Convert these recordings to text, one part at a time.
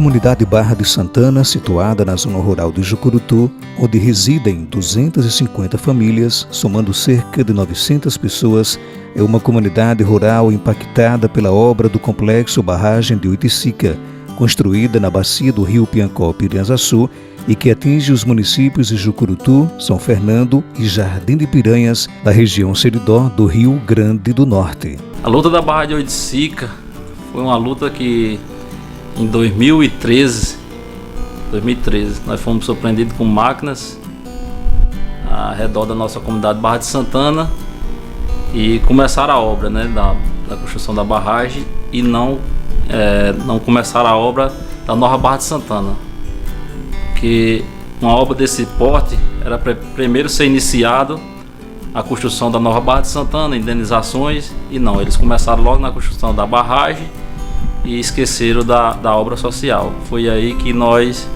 comunidade Barra de Santana, situada na zona rural de Jucurutu, onde residem 250 famílias, somando cerca de 900 pessoas, é uma comunidade rural impactada pela obra do complexo Barragem de Oiticica, construída na bacia do rio Piancó-Piranhaçu e que atinge os municípios de Jucurutu, São Fernando e Jardim de Piranhas, da região Seridó do Rio Grande do Norte. A luta da Barra de Oiticica foi uma luta que em 2013 nós fomos surpreendidos com máquinas ao redor da nossa comunidade Barra de Santana e começaram a obra, né, da construção da barragem e não começaram a obra da nova Barra de Santana, que uma obra desse porte era para primeiro ser iniciado a construção da nova Barra de Santana, indenizações, e não, eles começaram logo na construção da barragem e esqueceram da obra social. Foi aí que nós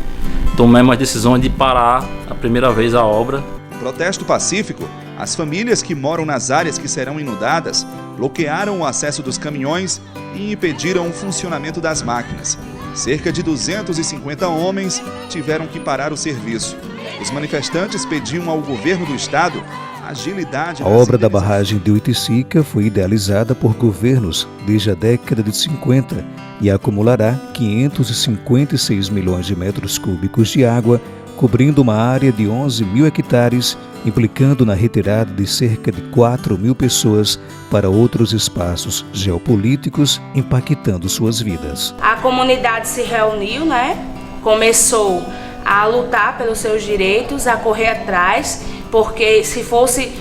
tomamos a decisão de parar a primeira vez a obra. Protesto pacífico, as famílias que moram nas áreas que serão inundadas bloquearam o acesso dos caminhões e impediram o funcionamento das máquinas. Cerca de 250 homens tiveram que parar o serviço. Os manifestantes pediam ao governo do estado agilidade. A obra da barragem de Oiticica foi idealizada por governos desde a década de 50 e acumulará 556 milhões de metros cúbicos de água, cobrindo uma área de 11 mil hectares, implicando na retirada de cerca de 4 mil pessoas para outros espaços geopolíticos, impactando suas vidas. A comunidade se reuniu, começou a lutar pelos seus direitos, a correr atrás, porque se fosse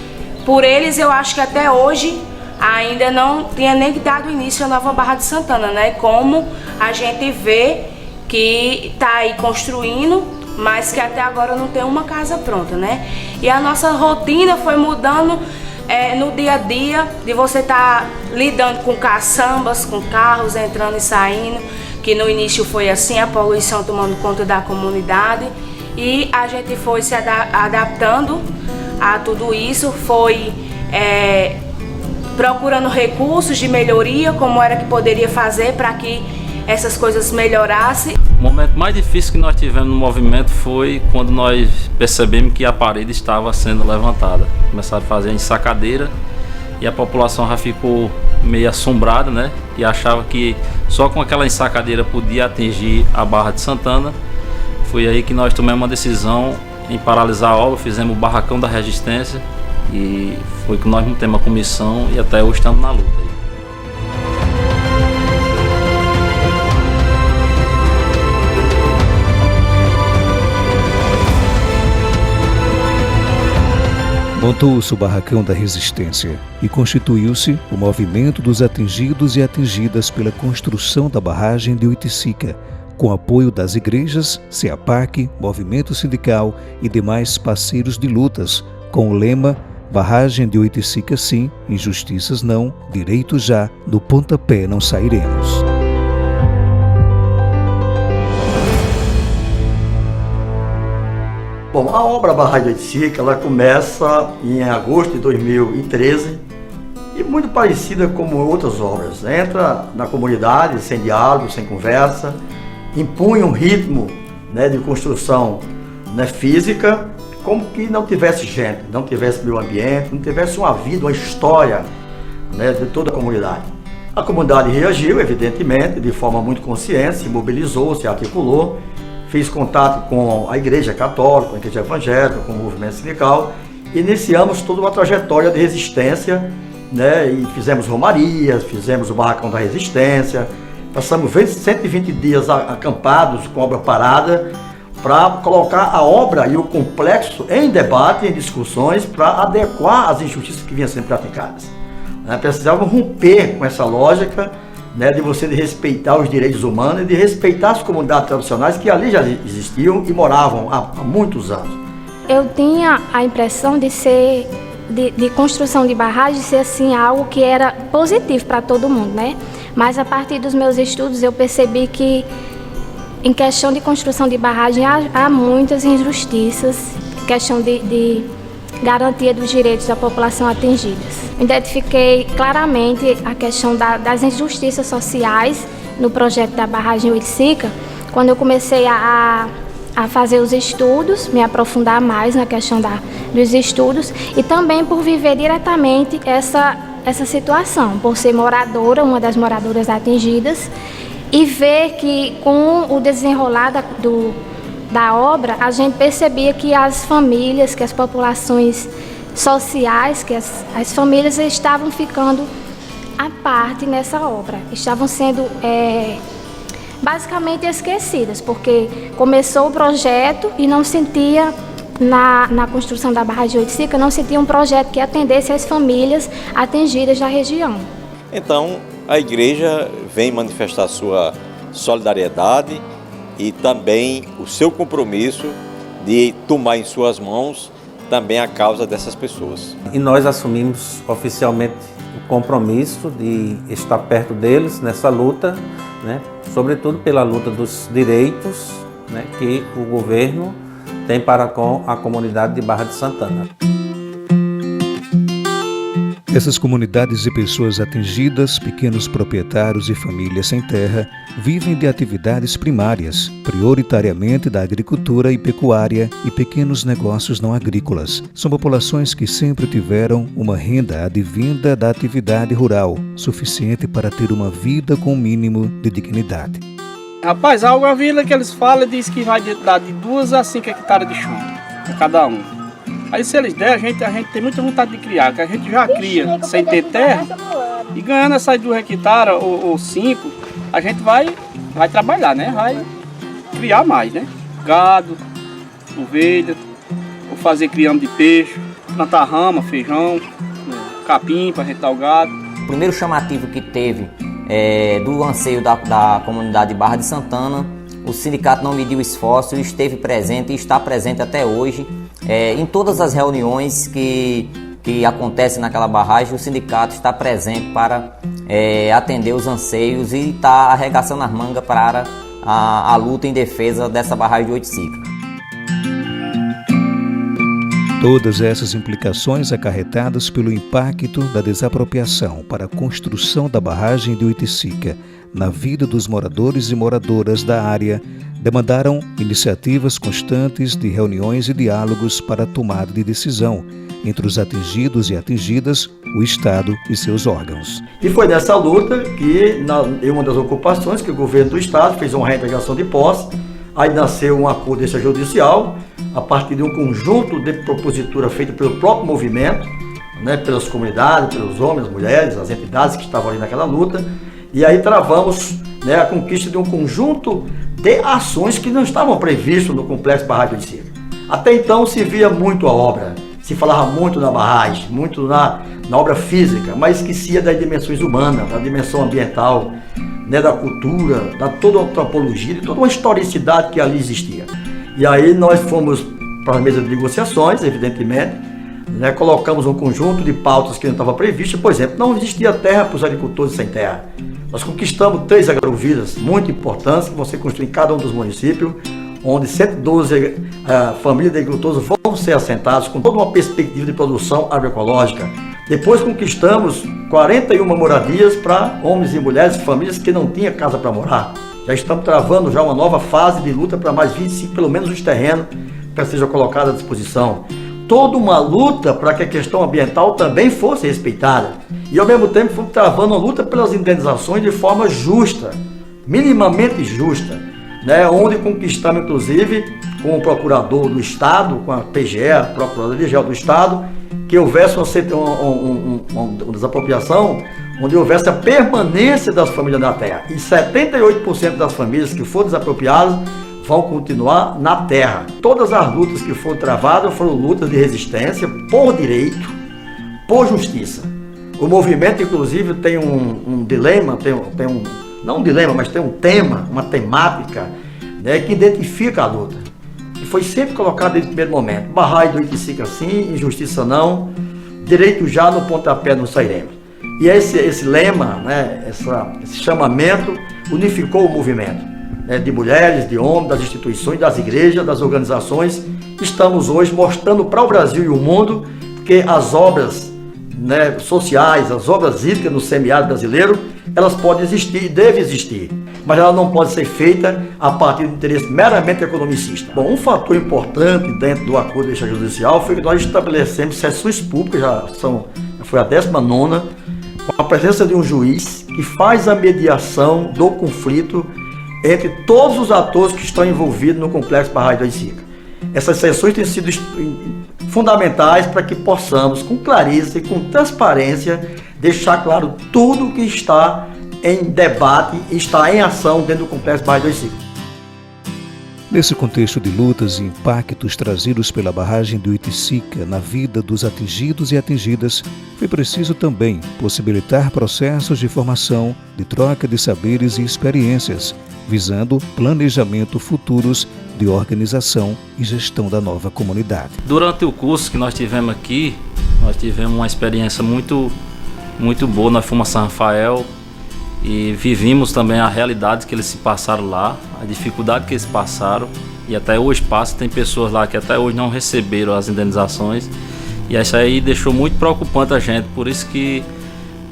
por eles, eu acho que até hoje ainda não tinha nem dado início à nova Barra de Santana, como a gente vê que está aí construindo, mas que até agora não tem uma casa pronta, E a nossa rotina foi mudando no dia a dia, de você estar lidando com caçambas, com carros entrando e saindo, que no início foi assim, a poluição tomando conta da comunidade, e a gente foi se adaptando a tudo isso, foi procurando recursos de melhoria, como era que poderia fazer para que essas coisas melhorassem. O momento mais difícil que nós tivemos no movimento foi quando nós percebemos que a parede estava sendo levantada. Começaram a fazer a ensacadeira e a população já ficou meio assombrada, e achava que só com aquela ensacadeira podia atingir a Barra de Santana. Foi aí que nós tomamos uma decisão em paralisar a obra, fizemos o barracão da resistência e foi que nós montamos a comissão e até hoje estamos na luta. Montou-se o Barracão da Resistência e constituiu-se o movimento dos atingidos e atingidas pela construção da barragem de Oiticica, com apoio das igrejas, CEAPAC, movimento sindical e demais parceiros de lutas, com o lema Barragem de Oiticica sim, injustiças não, direitos já, do pontapé não sairemos. Bom, a obra Barragem de Oiticica, ela começa em agosto de 2013 e muito parecida como outras obras. Entra na comunidade sem diálogo, sem conversa, impunha um ritmo de construção física, como que não tivesse gente, não tivesse meio ambiente, não tivesse uma vida, uma história de toda a comunidade. A comunidade reagiu, evidentemente, de forma muito consciente, se mobilizou, se articulou, fez contato com a Igreja Católica, com a Igreja Evangélica, com o movimento sindical, e iniciamos toda uma trajetória de resistência, e fizemos romarias, fizemos o Barracão da Resistência, passamos 120 dias acampados com a obra parada para colocar a obra e o complexo em debate, em discussões, para adequar às injustiças que vinham sendo praticadas. Precisávamos romper com essa lógica de você respeitar os direitos humanos e de respeitar as comunidades tradicionais que ali já existiam e moravam há muitos anos. Eu tinha a impressão de ser, de construção de barragem, ser assim algo que era positivo para todo mundo, Mas a partir dos meus estudos eu percebi que em questão de construção de barragem há muitas injustiças, questão de garantia dos direitos da população atingidas. Identifiquei claramente a questão das injustiças sociais no projeto da barragem Oiticica, quando eu comecei a fazer os estudos, me aprofundar mais na questão dos estudos e também por viver diretamente essa situação, por ser moradora, uma das moradoras atingidas, e ver que com o desenrolar da obra, a gente percebia que as famílias, que as populações sociais, que as famílias estavam ficando à parte nessa obra, estavam sendo basicamente esquecidas, porque começou o projeto e não sentia, na construção da barragem de Oiticica, não sentia um projeto que atendesse as famílias atingidas da região. Então, a igreja vem manifestar sua solidariedade e também o seu compromisso de tomar em suas mãos também a causa dessas pessoas. E nós assumimos oficialmente o compromisso de estar perto deles nessa luta, né? Sobretudo pela luta dos direitos, né, que o governo tem para com a comunidade de Barra de Santana. Essas comunidades e pessoas atingidas, pequenos proprietários e famílias sem terra, vivem de atividades primárias, prioritariamente da agricultura e pecuária e pequenos negócios não agrícolas. São populações que sempre tiveram uma renda advinda da atividade rural, suficiente para ter uma vida com o mínimo de dignidade. Rapaz, a Água Vila que eles falam diz que vai dar de 2 a 5 hectares de chão para cada um. Aí se eles der, a gente tem muita vontade de criar, que a gente já cria sem ter terra, e ganhando essas 2 hectares ou 5, a gente vai trabalhar, né? Vai criar mais, né? Gado, ovelha, ou fazer criando de peixe, plantar rama, feijão, capim para gente dar o gado. O primeiro chamativo que teve do anseio da comunidade de Barra de Santana, o sindicato não mediu esforço, esteve presente e está presente até hoje. Em todas as reuniões que acontecem naquela barragem, o sindicato está presente para atender os anseios e está arregaçando as mangas para a luta em defesa dessa barragem de Oiticica. Todas essas implicações acarretadas pelo impacto da desapropriação para a construção da barragem de Oiticica na vida dos moradores e moradoras da área demandaram iniciativas constantes de reuniões e diálogos para a tomada de decisão entre os atingidos e atingidas, o Estado e seus órgãos. E foi nessa luta que, em uma das ocupações, que o governo do Estado fez uma reintegração de posse, aí nasceu um acordo extrajudicial, a partir de um conjunto de propositura feita pelo próprio movimento, né, pelas comunidades, pelos homens, mulheres, as entidades que estavam ali naquela luta, e aí travamos, né, a conquista de um conjunto de ações que não estavam previstas no complexo barragem de Oiticica. Até então se via muito a obra, se falava muito na barragem, muito na obra física, mas esquecia das dimensões humanas, da dimensão ambiental, né, da cultura, da toda a antropologia, de toda uma historicidade que ali existia. E aí nós fomos para a mesa de negociações, evidentemente, né, colocamos um conjunto de pautas que não estava previsto. Por exemplo, não existia terra para os agricultores sem terra. Nós conquistamos 3 agrovilas muito importantes que vão ser construídas em cada um dos municípios, onde 112 famílias de agricultores vão ser assentadas com toda uma perspectiva de produção agroecológica. Depois conquistamos 41 moradias para homens e mulheres, famílias que não tinham casa para morar. Já estamos travando já uma nova fase de luta para mais 25, pelo menos, os terrenos para que sejam colocados à disposição. Toda uma luta para que a questão ambiental também fosse respeitada. E ao mesmo tempo fomos travando uma luta pelas indenizações de forma justa, minimamente justa, né? Onde conquistamos, inclusive, com o procurador do Estado, com a PGE, a Procuradoria Geral do Estado, que houvesse uma desapropriação, onde houvesse a permanência das famílias na terra. E 78% das famílias que foram desapropriadas vão continuar na terra. Todas as lutas que foram travadas foram lutas de resistência por direito, por justiça. O movimento, inclusive, tem um dilema, não um dilema, mas tem um tema, uma temática, né, que identifica a luta. E foi sempre colocado desde o primeiro momento. Barragem do Oiticica sim, injustiça não, direito já, no pontapé não sairemos. E esse lema, né, esse chamamento unificou o movimento, né, de mulheres, de homens, das instituições, das igrejas, das organizações. Estamos hoje mostrando para o Brasil e o mundo que as obras, né, sociais, as obras hídricas no semiárido brasileiro, elas podem existir e devem existir. mas ela não pode ser feita a partir do interesse meramente economicista. Bom, um fator importante dentro do acordo extrajudicial foi que nós estabelecemos sessões públicas, já foi a 19ª, com a presença de um juiz que faz a mediação do conflito entre todos os atores que estão envolvidos no complexo barragem do Oiticica. Essas sessões têm sido fundamentais para que possamos, com clareza e com transparência, deixar claro tudo o que está em debate e está em ação dentro do complexo barragem do Oiticica. Nesse contexto de lutas e impactos trazidos pela barragem do Oiticica na vida dos atingidos e atingidas, foi preciso também possibilitar processos de formação, de troca de saberes e experiências, visando planejamento futuros de organização e gestão da nova comunidade. Durante o curso que nós tivemos aqui, nós tivemos uma experiência muito boa. Nós fomos a São Rafael e vivimos também a realidade que eles se passaram lá, a dificuldade que eles passaram, e até hoje passa. Tem pessoas lá que até hoje não receberam as indenizações, e isso aí deixou muito preocupante a gente. Por isso que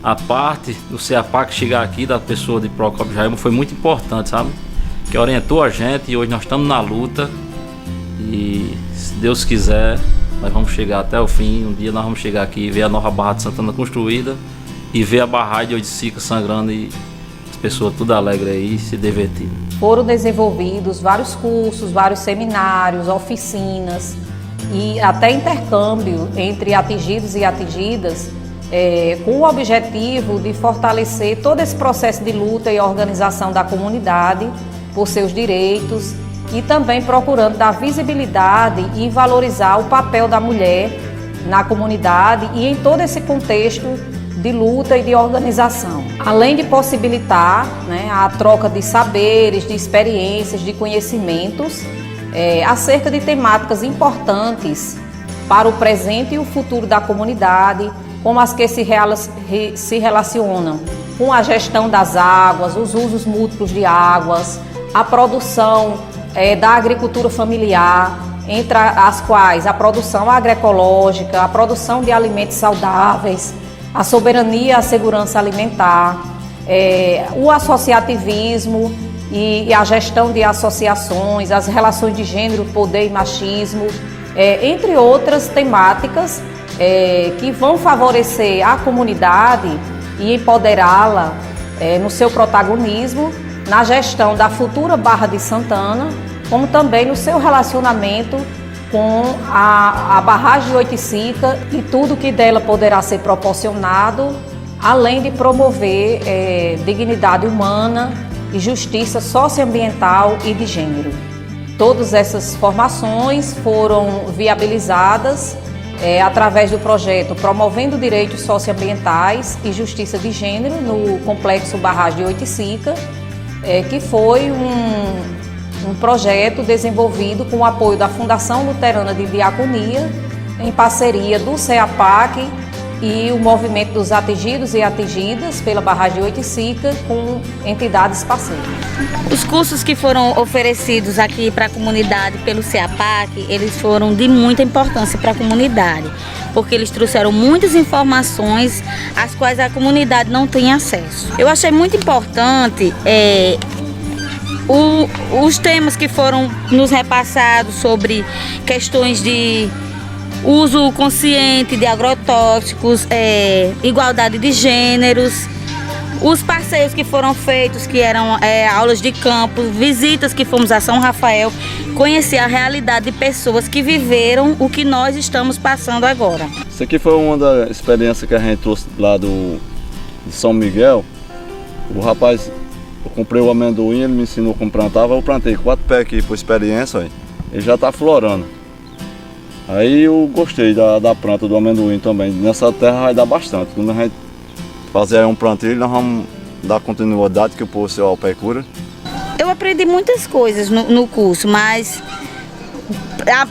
a parte do CEAPAC chegar aqui, da pessoa de Procópio Jaime, foi muito importante, sabe? Que orientou a gente, e hoje nós estamos na luta, e se Deus quiser, nós vamos chegar até o fim. Um dia nós vamos chegar aqui e ver a nova Barra de Santana construída, e ver a barragem de Oiticica sangrando, e as pessoas tudo alegre aí, se divertindo. Foram desenvolvidos vários cursos, vários seminários, oficinas e até intercâmbio entre atingidos e atingidas, com o objetivo de fortalecer todo esse processo de luta e organização da comunidade por seus direitos, e também procurando dar visibilidade e valorizar o papel da mulher na comunidade e em todo esse contexto de luta e de organização. Além de possibilitar, a troca de saberes, de experiências, de conhecimentos acerca de temáticas importantes para o presente e o futuro da comunidade, como as que se relacionam com a gestão das águas, os usos múltiplos de águas, a produção da agricultura familiar, entre as quais a produção agroecológica, a produção de alimentos saudáveis, a soberania e a segurança alimentar, o associativismo e a gestão de associações, as relações de gênero, poder e machismo, entre outras temáticas que vão favorecer a comunidade e empoderá-la no seu protagonismo na gestão da futura Barra de Santana, como também no seu relacionamento com a barragem de Oiticica e tudo que dela poderá ser proporcionado, além de promover dignidade humana e justiça socioambiental e de gênero. Todas essas formações foram viabilizadas através do projeto Promovendo Direitos Socioambientais e Justiça de Gênero no Complexo Barragem de Oiticica, que foi um projeto desenvolvido com o apoio da Fundação Luterana de Diaconia, em parceria do CEAPAC e o Movimento dos Atingidos e Atingidas pela Barragem de Oiticica, com entidades parceiras. Os cursos que foram oferecidos aqui para a comunidade pelo CEAPAC, eles foram de muita importância para a comunidade, porque eles trouxeram muitas informações às quais a comunidade não tem acesso. Eu achei muito importante os temas que foram nos repassados sobre questões de uso consciente de agrotóxicos, igualdade de gêneros, os passeios que foram feitos, que eram aulas de campo, visitas que fomos a São Rafael, conhecer a realidade de pessoas que viveram o que nós estamos passando agora. Isso aqui foi uma das experiências que a gente trouxe lá de São Miguel. O rapaz, eu comprei o amendoim, ele me ensinou como plantava, eu plantei 4 pés aqui por experiência, ele já está florando. Aí eu gostei da planta do amendoim também. Nessa terra vai dar bastante. Quando a gente fazer um plantio, nós vamos dar continuidade que o povo se alpecura. Eu aprendi muitas coisas no curso, mas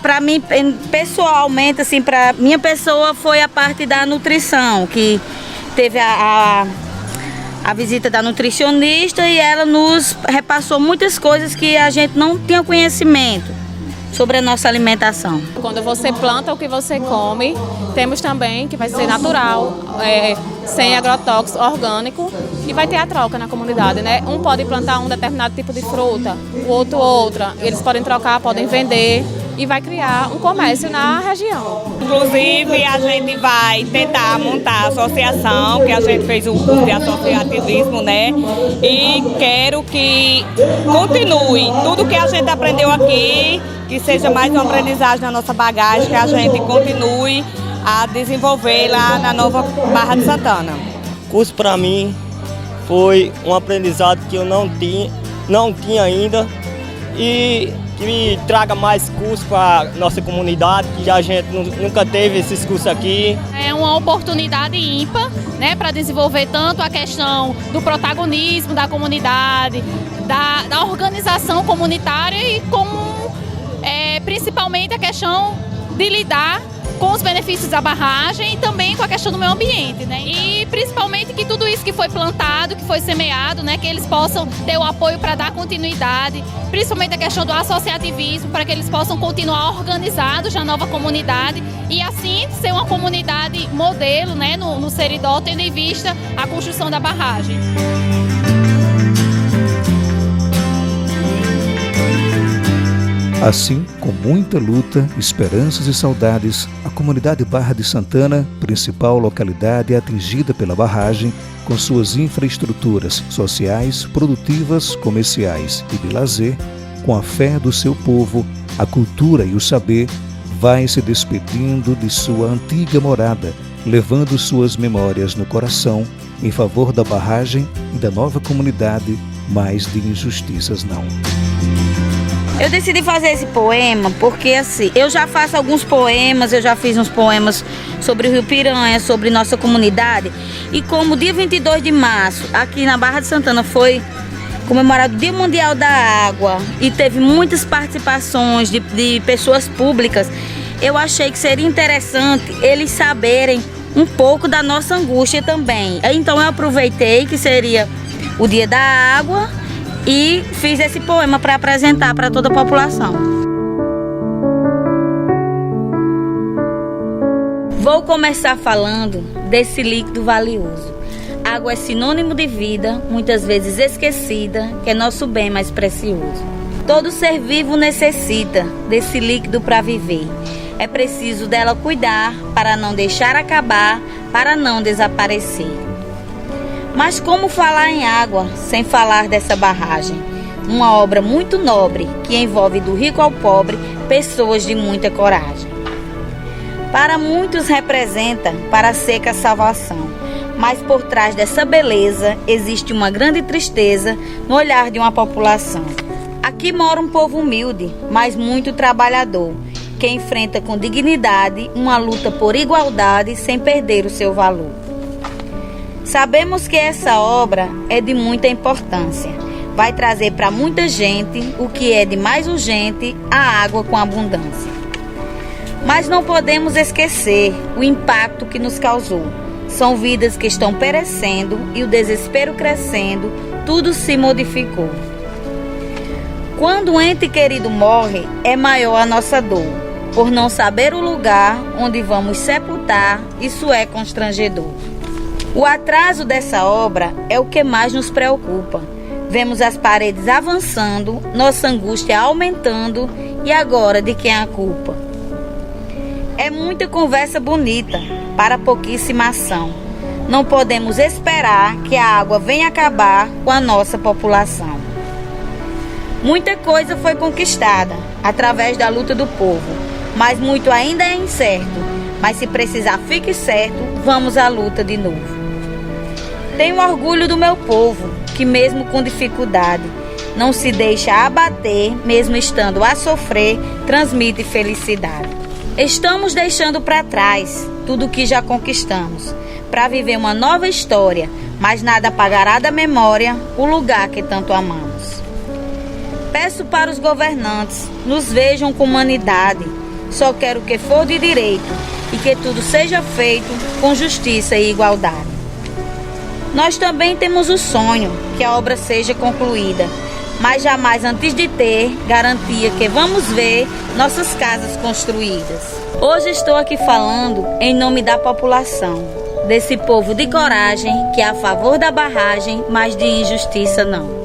para mim, pessoalmente, assim, para minha pessoa foi a parte da nutrição, que teve a visita da nutricionista e ela nos repassou muitas coisas que a gente não tinha conhecimento. sobre a nossa alimentação. Quando você planta o que você come, temos também que vai ser natural, sem agrotóxico, orgânico, e vai ter a troca na comunidade, né? Um pode plantar um determinado tipo de fruta, o outro outra, eles podem trocar, podem vender e vai criar um comércio na região. Inclusive, a gente vai tentar montar a associação, que a gente fez um curso de associativismo, né? E quero que continue tudo que a gente aprendeu aqui, que seja mais uma aprendizagem na nossa bagagem, que a gente continue a desenvolver lá na nova Barra de Santana. O curso para mim foi um aprendizado que eu não tinha ainda e que me traga mais cursos para a nossa comunidade, que a gente nunca teve esses cursos aqui. É uma oportunidade ímpar, né, para desenvolver tanto a questão do protagonismo da comunidade, da organização comunitária e principalmente a questão de lidar com os benefícios da barragem e também com a questão do meio ambiente, né? E principalmente que tudo isso que foi plantado, que foi semeado, né, que eles possam ter o apoio para dar continuidade, principalmente a questão do associativismo, para que eles possam continuar organizados na nova comunidade e assim ser uma comunidade modelo, né, no Seridó, tendo em vista a construção da barragem. Assim, com muita luta, esperanças e saudades, a comunidade Barra de Santana, principal localidade atingida pela barragem, com suas infraestruturas sociais, produtivas, comerciais e de lazer, com a fé do seu povo, a cultura e o saber, vai se despedindo de sua antiga morada, levando suas memórias no coração em favor da barragem e da nova comunidade, mas de injustiças não. Eu decidi fazer esse poema porque, assim, eu já faço alguns poemas, eu já fiz uns poemas sobre o Rio Piranha, sobre nossa comunidade. E como dia 22 de março, aqui na Barra de Santana, foi comemorado o Dia Mundial da Água e teve muitas participações de pessoas públicas, eu achei que seria interessante eles saberem um pouco da nossa angústia também. Então eu aproveitei que seria o Dia da Água e fiz esse poema para apresentar para toda a população. Vou começar falando desse líquido valioso. Água é sinônimo de vida, muitas vezes esquecida, que é nosso bem mais precioso. Todo ser vivo necessita desse líquido para viver. É preciso dela cuidar para não deixar acabar, para não desaparecer. Mas como falar em água sem falar dessa barragem? Uma obra muito nobre que envolve do rico ao pobre pessoas de muita coragem. Para muitos representa para a seca a salvação, mas por trás dessa beleza existe uma grande tristeza no olhar de uma população. Aqui mora um povo humilde, mas muito trabalhador, que enfrenta com dignidade uma luta por igualdade sem perder o seu valor. Sabemos que essa obra é de muita importância. Vai trazer para muita gente o que é de mais urgente, a água com abundância. Mas não podemos esquecer o impacto que nos causou. São vidas que estão perecendo e o desespero crescendo, tudo se modificou. Quando um ente querido morre, é maior a nossa dor. Por não saber o lugar onde vamos sepultar, isso é constrangedor. O atraso dessa obra é o que mais nos preocupa. Vemos as paredes avançando, nossa angústia aumentando e agora de quem é a culpa? É muita conversa bonita para pouquíssima ação. Não podemos esperar que a água venha acabar com a nossa população. Muita coisa foi conquistada através da luta do povo, mas muito ainda é incerto. Mas se precisar, fique certo, vamos à luta de novo. Tenho orgulho do meu povo, que mesmo com dificuldade, não se deixa abater, mesmo estando a sofrer, transmite felicidade. Estamos deixando para trás tudo o que já conquistamos, para viver uma nova história, mas nada apagará da memória o lugar que tanto amamos. Peço para os governantes, nos vejam com humanidade, só quero o que for de direito e que tudo seja feito com justiça e igualdade. Nós também temos o sonho que a obra seja concluída, mas jamais antes de ter garantia que vamos ver nossas casas construídas. Hoje estou aqui falando em nome da população, desse povo de coragem que é a favor da barragem, mas de injustiça não.